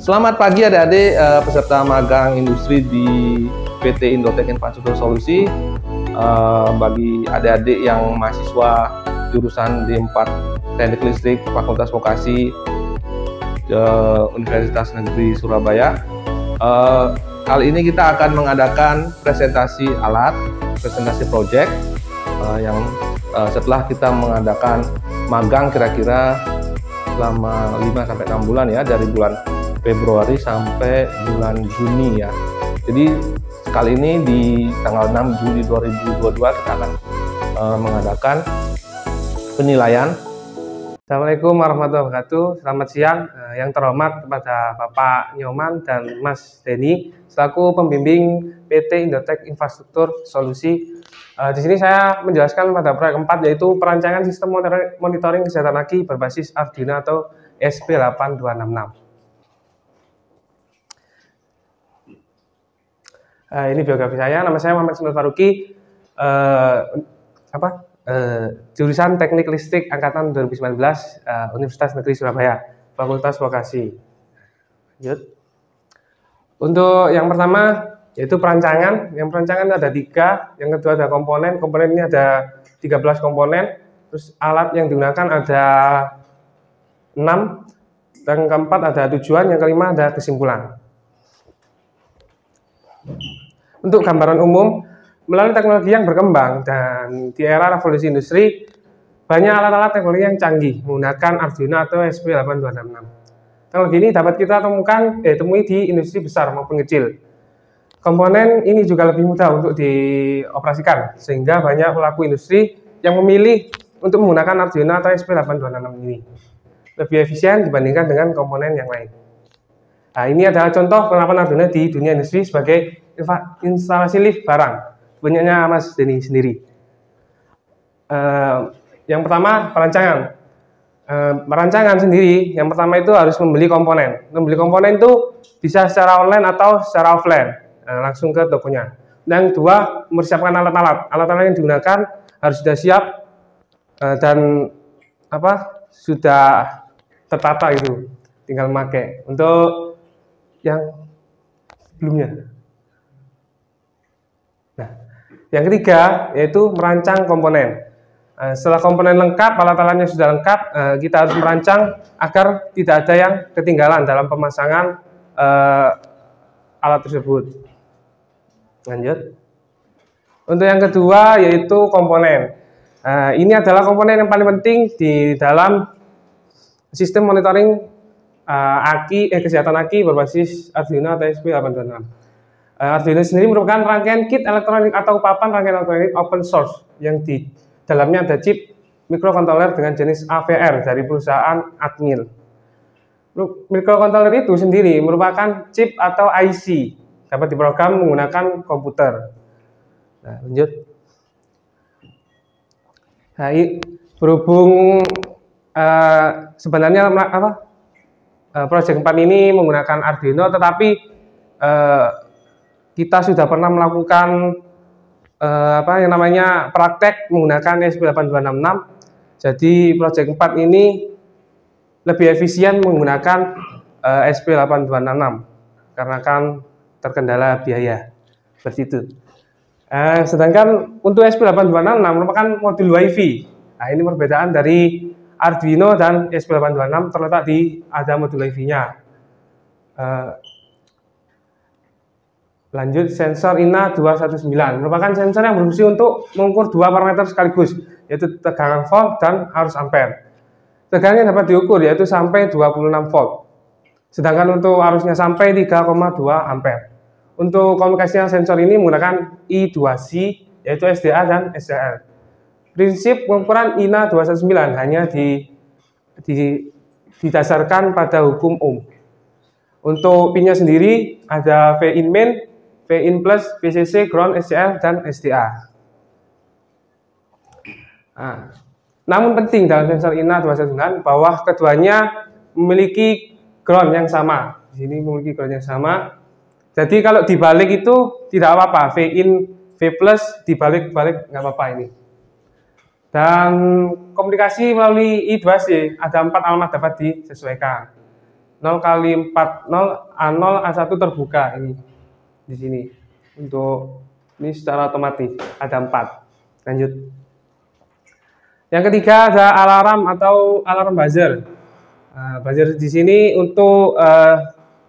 Selamat pagi adik-adik peserta magang industri di PT Indotech Infrastruktur Solusi. Bagi adik-adik yang mahasiswa jurusan D4 Teknik Listrik Fakultas Vokasi Universitas Negeri Surabaya, kali ini kita akan mengadakan presentasi alat, presentasi project yang setelah kita mengadakan magang kira-kira selama 5-6 bulan ya, dari bulan Februari sampai bulan Juni ya. Jadi kali ini di tanggal 6 Juli 2022 kita akan mengadakan penilaian. Assalamualaikum warahmatullahi wabarakatuh. Selamat siang yang terhormat kepada Bapak Nyoman dan Mas Denny selaku pembimbing PT Indotech Infrastruktur Solusi. Di sini saya menjelaskan pada proyek 4, yaitu perancangan sistem monitoring kesehatan aki berbasis Arduino atau ESP8266. Ini biografi saya. Nama saya Muhammad Ismail Faruqi, jurusan Teknik Listrik angkatan 2019, Universitas Negeri Surabaya, Fakultas Vokasi. Lanjut. Untuk yang pertama yaitu perancangan. Yang perancangan ada 3, yang kedua ada komponen. Komponen ini ada 13 komponen. Terus alat yang digunakan ada 6. Yang keempat ada tujuan, yang kelima ada kesimpulan. Untuk gambaran umum, melalui teknologi yang berkembang dan di era revolusi industri, banyak alat-alat teknologi yang canggih menggunakan Arduino atau ESP8266. Teknologi ini dapat kita temui di industri besar maupun kecil. Komponen ini juga lebih mudah untuk dioperasikan, sehingga banyak pelaku industri yang memilih untuk menggunakan Arduino atau ESP8266 ini. Lebih efisien dibandingkan dengan komponen yang lain. Nah, ini adalah contoh penerapan Arduino di dunia industri sebagai instalasi lift barang, punyanya Mas Denny sendiri. Yang pertama, perancangan. Perancangan sendiri, yang pertama itu harus membeli komponen. Membeli komponen itu bisa secara online atau secara offline, langsung ke tokonya. Dan yang kedua, mempersiapkan alat-alat. Alat-alat yang digunakan harus sudah siap dan sudah tertata itu, tinggal memakai. Untuk yang sebelumnya. Nah, yang ketiga yaitu merancang komponen. Setelah komponen lengkap, alat-alatnya sudah lengkap, kita harus merancang agar tidak ada yang ketinggalan dalam pemasangan alat tersebut. Lanjut. Untuk yang kedua yaitu komponen. Ini adalah komponen yang paling penting di dalam sistem monitoring kesehatan aki berbasis Arduino atau ESP8266. Arduino sendiri merupakan rangkaian kit elektronik atau papan rangkaian elektronik open source yang di dalamnya ada chip microcontroller dengan jenis AVR dari perusahaan Atmel. Microcontroller itu sendiri merupakan chip atau IC, dapat diprogram menggunakan komputer. Nah, lanjut. Nah, berhubung sebenarnya Project 4 ini menggunakan Arduino, tetapi kita sudah pernah melakukan praktek menggunakan ESP8266. Jadi Project 4 ini lebih efisien menggunakan ESP8266 karena kan terkendala biaya seperti itu. Sedangkan untuk ESP8266 merupakan modul WiFi. Nah, ini perbedaan dari Arduino dan ESP8266 terletak di ada modul WiFi-nya. Lanjut, sensor INA219 merupakan sensor yang berfungsi untuk mengukur 2 parameter sekaligus, yaitu tegangan volt dan arus ampere. Tegangannya dapat diukur yaitu sampai 26 volt. Sedangkan untuk arusnya sampai 3,2 ampere. Untuk komunikasinya sensor ini menggunakan I2C yaitu SDA dan SDL. Prinsip pengukuran INA219 hanya didasarkan pada hukum Ohm. Untuk pinnya sendiri ada Vin main, Vin plus, VCC, ground, SCL, dan SDA. Namun penting dalam sensor INA219 bahwa keduanya memiliki ground yang sama. Di sini memiliki ground yang sama. Jadi kalau dibalik itu tidak apa-apa, Vin, V plus dibalik-balik nggak apa-apa ini. Dan komunikasi melalui I2C ada 4 alamat dapat disesuaikan. 0 kali 40 A0 A1 terbuka ini di sini. Untuk ini secara otomatis ada 4. Lanjut. Yang ketiga ada alarm atau alarm buzzer. Buzzer di sini untuk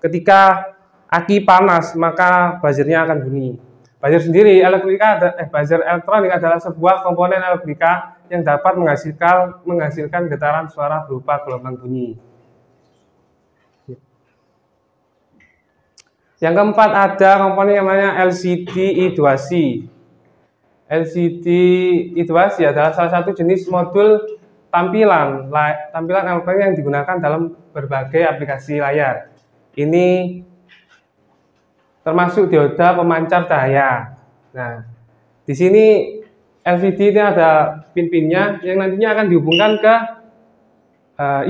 ketika aki panas maka buzzernya akan bunyi. Buzzer sendiri buzzer elektronik adalah sebuah komponen elektronika yang dapat menghasilkan getaran suara berupa gelombang bunyi. Yang keempat ada komponen yang namanya LCD I2C. LCD I2C adalah salah satu jenis modul tampilan elektronik yang digunakan dalam berbagai aplikasi layar. Ini termasuk dioda pemancar cahaya. Nah, di sini LCD ini ada pin-pinnya yang nantinya akan dihubungkan ke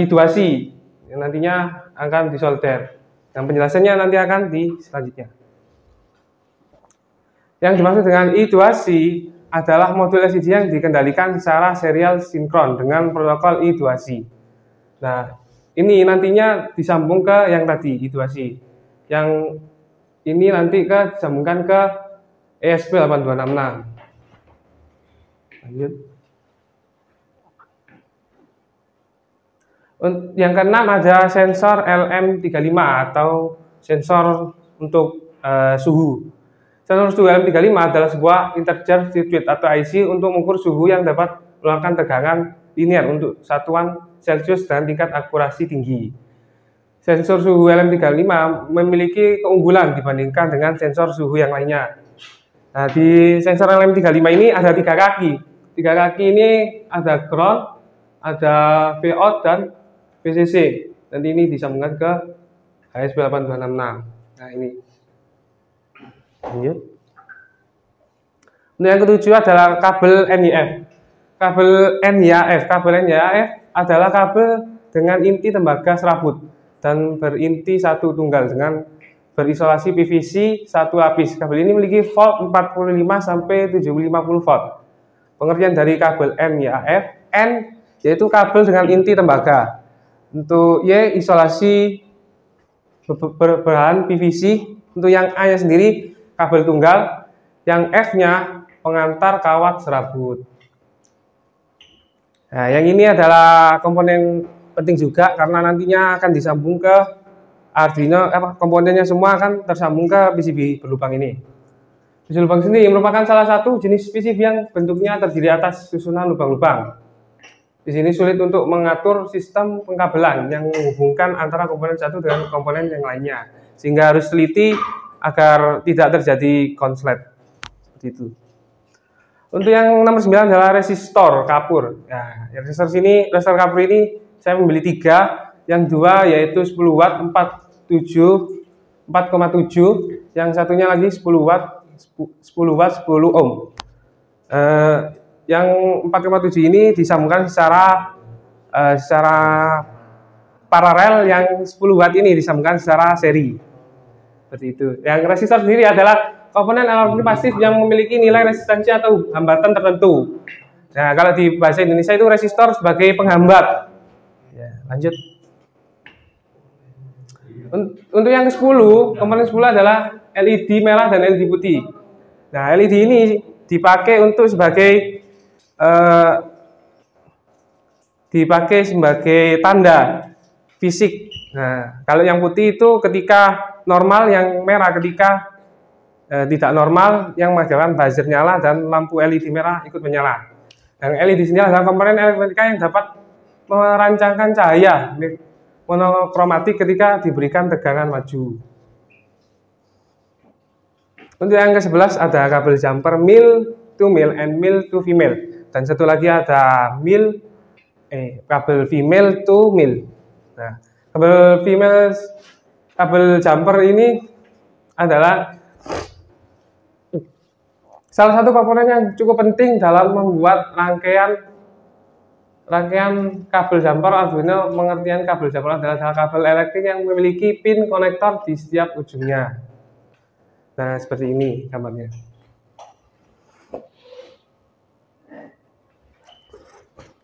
I2C yang nantinya akan disolder. Dan penjelasannya nanti akan di selanjutnya. Yang dimaksud dengan I2C adalah modul LCD yang dikendalikan secara serial sinkron dengan protokol I2C. Nah, ini nantinya disambung ke yang tadi I2C. Yang ini nanti disambungkan ke ESP8266. Lanjut. Yang keenam ada sensor LM35 atau sensor untuk suhu. Sensor suhu LM35 adalah sebuah integer circuit atau IC untuk mengukur suhu yang dapat mengeluarkan tegangan linear untuk satuan Celcius dan tingkat akurasi tinggi. Sensor suhu LM35 memiliki keunggulan dibandingkan dengan sensor suhu yang lainnya. Nah, di sensor LM35 ini ada 3 kaki. 3 kaki ini ada ground, ada VOUT dan VCC. Nanti ini disambungkan ke HSP8266. Nah, ini. Lanjut. Nah, yang ketujuh adalah kabel NIF. Kabel NIF adalah kabel dengan inti tembaga serabut dan berinti satu tunggal dengan berisolasi PVC satu lapis. Kabel ini memiliki volt 45 sampai 750 volt. Pengertian dari kabel NIF, N yaitu kabel dengan inti tembaga. Untuk Y isolasi berbahan PVC. Untuk yang A nya sendiri kabel tunggal. Yang F nya pengantar kawat serabut. Nah, yang ini adalah komponen penting juga karena nantinya akan disambung ke Arduino. Komponennya semua akan tersambung ke PCB berlubang ini. PCB lubang sendiri merupakan salah satu jenis PCB yang bentuknya terdiri atas susunan lubang-lubang. Di sini sulit untuk mengatur sistem pengkabelan yang menghubungkan antara komponen satu dengan komponen yang lainnya, sehingga harus teliti agar tidak terjadi konslet. Seperti itu. Untuk yang nomor 9 adalah resistor kapur. Nah, resistor kapur ini saya membeli 3, yang 2 yaitu 10 watt 4,7, yang satunya lagi 10 watt 10 ohm. Yang 4,7 ini disambungkan secara paralel, yang 10 watt ini disambungkan secara seri. Seperti itu. Yang resistor sendiri adalah komponen elektronik pasif yang memiliki nilai resistansi atau hambatan tertentu. Nah, kalau di bahasa Indonesia itu resistor sebagai penghambat. Ya, lanjut. Untuk yang ke-10, komponen 10 adalah LED merah dan LED putih. Nah, LED ini dipakai sebagai tanda fisik. Nah, kalau yang putih itu ketika normal, yang merah ketika tidak normal, yang mengakibatkan buzzer nyala dan lampu LED merah ikut menyala. Dan LED sini adalah komponen elektronika yang dapat merancangkan cahaya monokromatik ketika diberikan tegangan maju. Untuk yang ke-11 ada kabel jumper male to male and male to female. Dan satu lagi ada kabel female to male. Nah, kabel jumper ini adalah salah satu komponen yang cukup penting dalam membuat rangkaian kabel jumper Arduino. Pengertian kabel jumper adalah kabel elektrik yang memiliki pin konektor di setiap ujungnya. Nah, seperti ini gambarnya.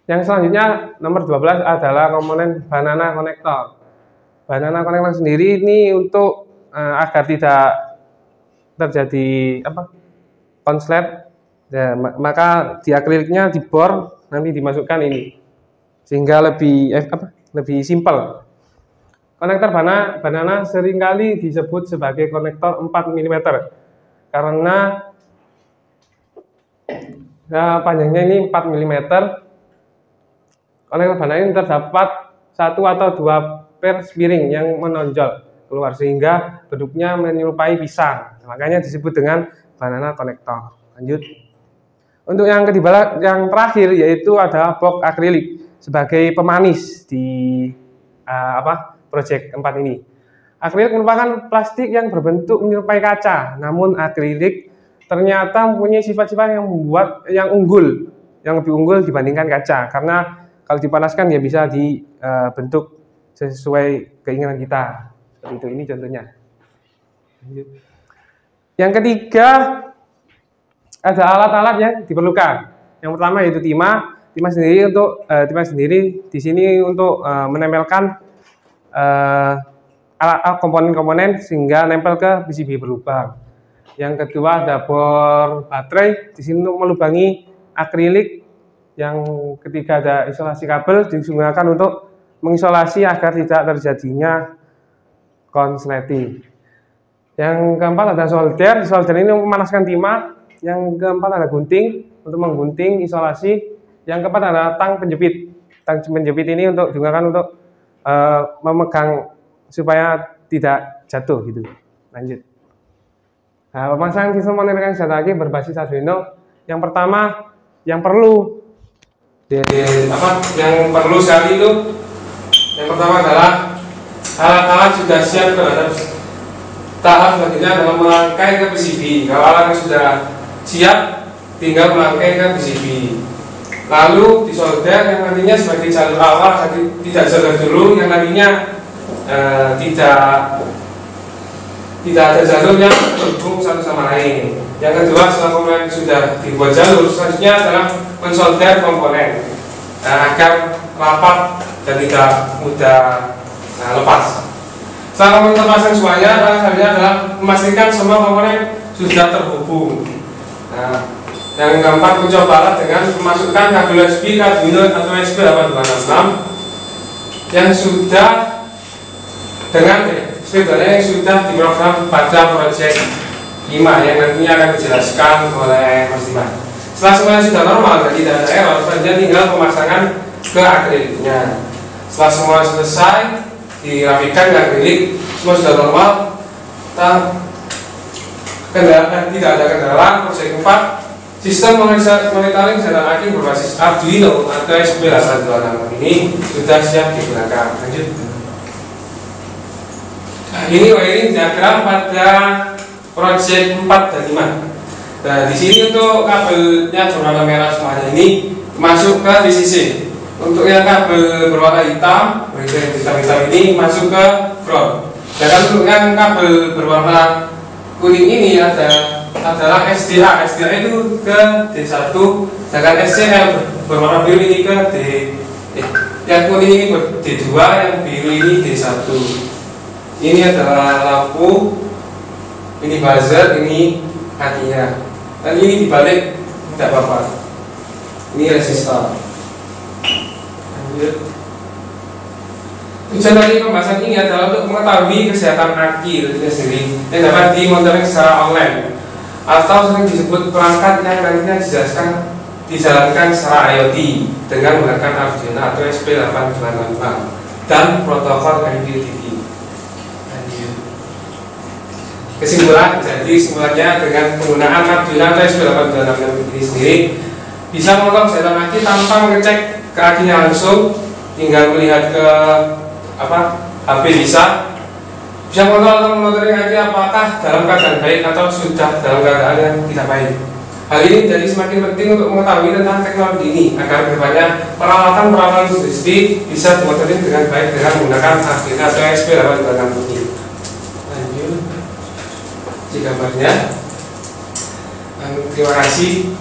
Yang selanjutnya nomor 12 adalah komponen banana konektor. Banana connector sendiri ini untuk agar tidak terjadi konslet, ya, maka di akriliknya dibor, nanti dimasukkan ini sehingga lebih simpel. Konektor banana seringkali disebut sebagai konektor 4 mm karena panjangnya ini 4 mm. Konektor banana ini terdapat 1 atau 2 pair spiring yang menonjol keluar sehingga bentuknya menyerupai pisang. Makanya disebut dengan banana konektor. Lanjut. Untuk yang terakhir yaitu ada box akrilik sebagai pemanis di proyek 4 ini. Akrilik merupakan plastik yang berbentuk menyerupai kaca, namun akrilik ternyata mempunyai sifat-sifat yang lebih unggul dibandingkan kaca, karena kalau dipanaskan ya bisa dibentuk sesuai keinginan kita. Seperti itu, ini contohnya. Yang ketiga, ada alat-alat yang diperlukan. Yang pertama yaitu timah. Timah sendiri di sini untuk menempelkan komponen-komponen sehingga nempel ke PCB berlubang. Yang kedua ada bor baterai, di sini untuk melubangi akrilik. Yang ketiga ada isolasi kabel, digunakan untuk mengisolasi agar tidak terjadinya konsleting. Yang keempat ada solder. Solder ini memanaskan timah. Yang keempat ada gunting untuk menggunting isolasi. Yang keempat ada tang penjepit. Tang penjepit ini digunakan untuk memegang supaya tidak jatuh gitu. Lanjut. Nah, pemasangan sistem monitoring senjata aki berbasis Arduino. Yang pertama yang perlu sekali itu, yang pertama adalah alat-alat sudah siap terhadap tahap selanjutnya adalah melangkai ke PCB. Kalau alatnya sudah siap, tinggal melangkai ke PCB. Lalu disolder yang nantinya sebagai jalur awal, tidak solder dulu, yang nantinya tidak ada jalur yang berhubung satu sama lain. Yang kedua, setelah komponen sudah dibuat jalur, selanjutnya adalah mensolder komponen agar rapat dan tidak mudah lepas. Setelah komponen terpasang semuanya, selanjutnya adalah memastikan semua komponen sudah terhubung. Yang keempat, mencoba dengan memasukkan kabel USB ke Arduino atau ESP8266 yang sudah yang sudah diprogram pada proyek 5 yang nantinya akan dijelaskan oleh Mas Dimas. Setelah semuanya sudah normal dan tidak ada error, selanjutnya tinggal pemasangan ke akriliknya. Setelah semua selesai, dirapikan ke akrilik, semua sudah normal, tidak ada kendala. Proyek 4, sistem monitoring senjata aki berbasis Arduino atau ESP8266 ini sudah siap digunakan. Lanjut. Ini wiring diagram pada proyek 4 dan 5. Nah, di sini untuk kabelnya berwarna merah semuanya ini masuk ke VCC. Untuk yang kabel berwarna hitam, hitam ini masuk ke ground. Dan untuk yang kabel berwarna kuning ini adalah SDA. SDA itu ke D1, sedangkan SCL berwarna biru ini ke yang kuning ini D2, yang biru ini D1. Ini adalah lampu, ini buzzer, ini kakinya, dan ini dibalik tidak apa-apa. Ini resistor. Lanjut. Tujuan dari pembahasan ini adalah untuk mengetahui kesehatan aki itu sendiri yang dapat dimonitoring secara online atau sering disebut perangkat yang nantinya dijalankan secara IoT dengan menggunakan Arduino atau ESP8266 dan protokol MQTT. Kesimpulannya dengan penggunaan Arduino atau ESP8266 ini sendiri bisa memotong senjata aki tanpa mengecek ke akinya langsung, tinggal melihat ke HP bisa mengontrol aki apakah dalam keadaan baik atau sudah dalam keadaan yang tidak baik. Hal ini menjadi semakin penting untuk mengetahui tentang teknologi ini agar kedepannya peralatan industri bisa dimonitoring dengan baik dengan menggunakan Arduino atau ESP8266 ini. Lanjut. Gambarnya. Terima kasih.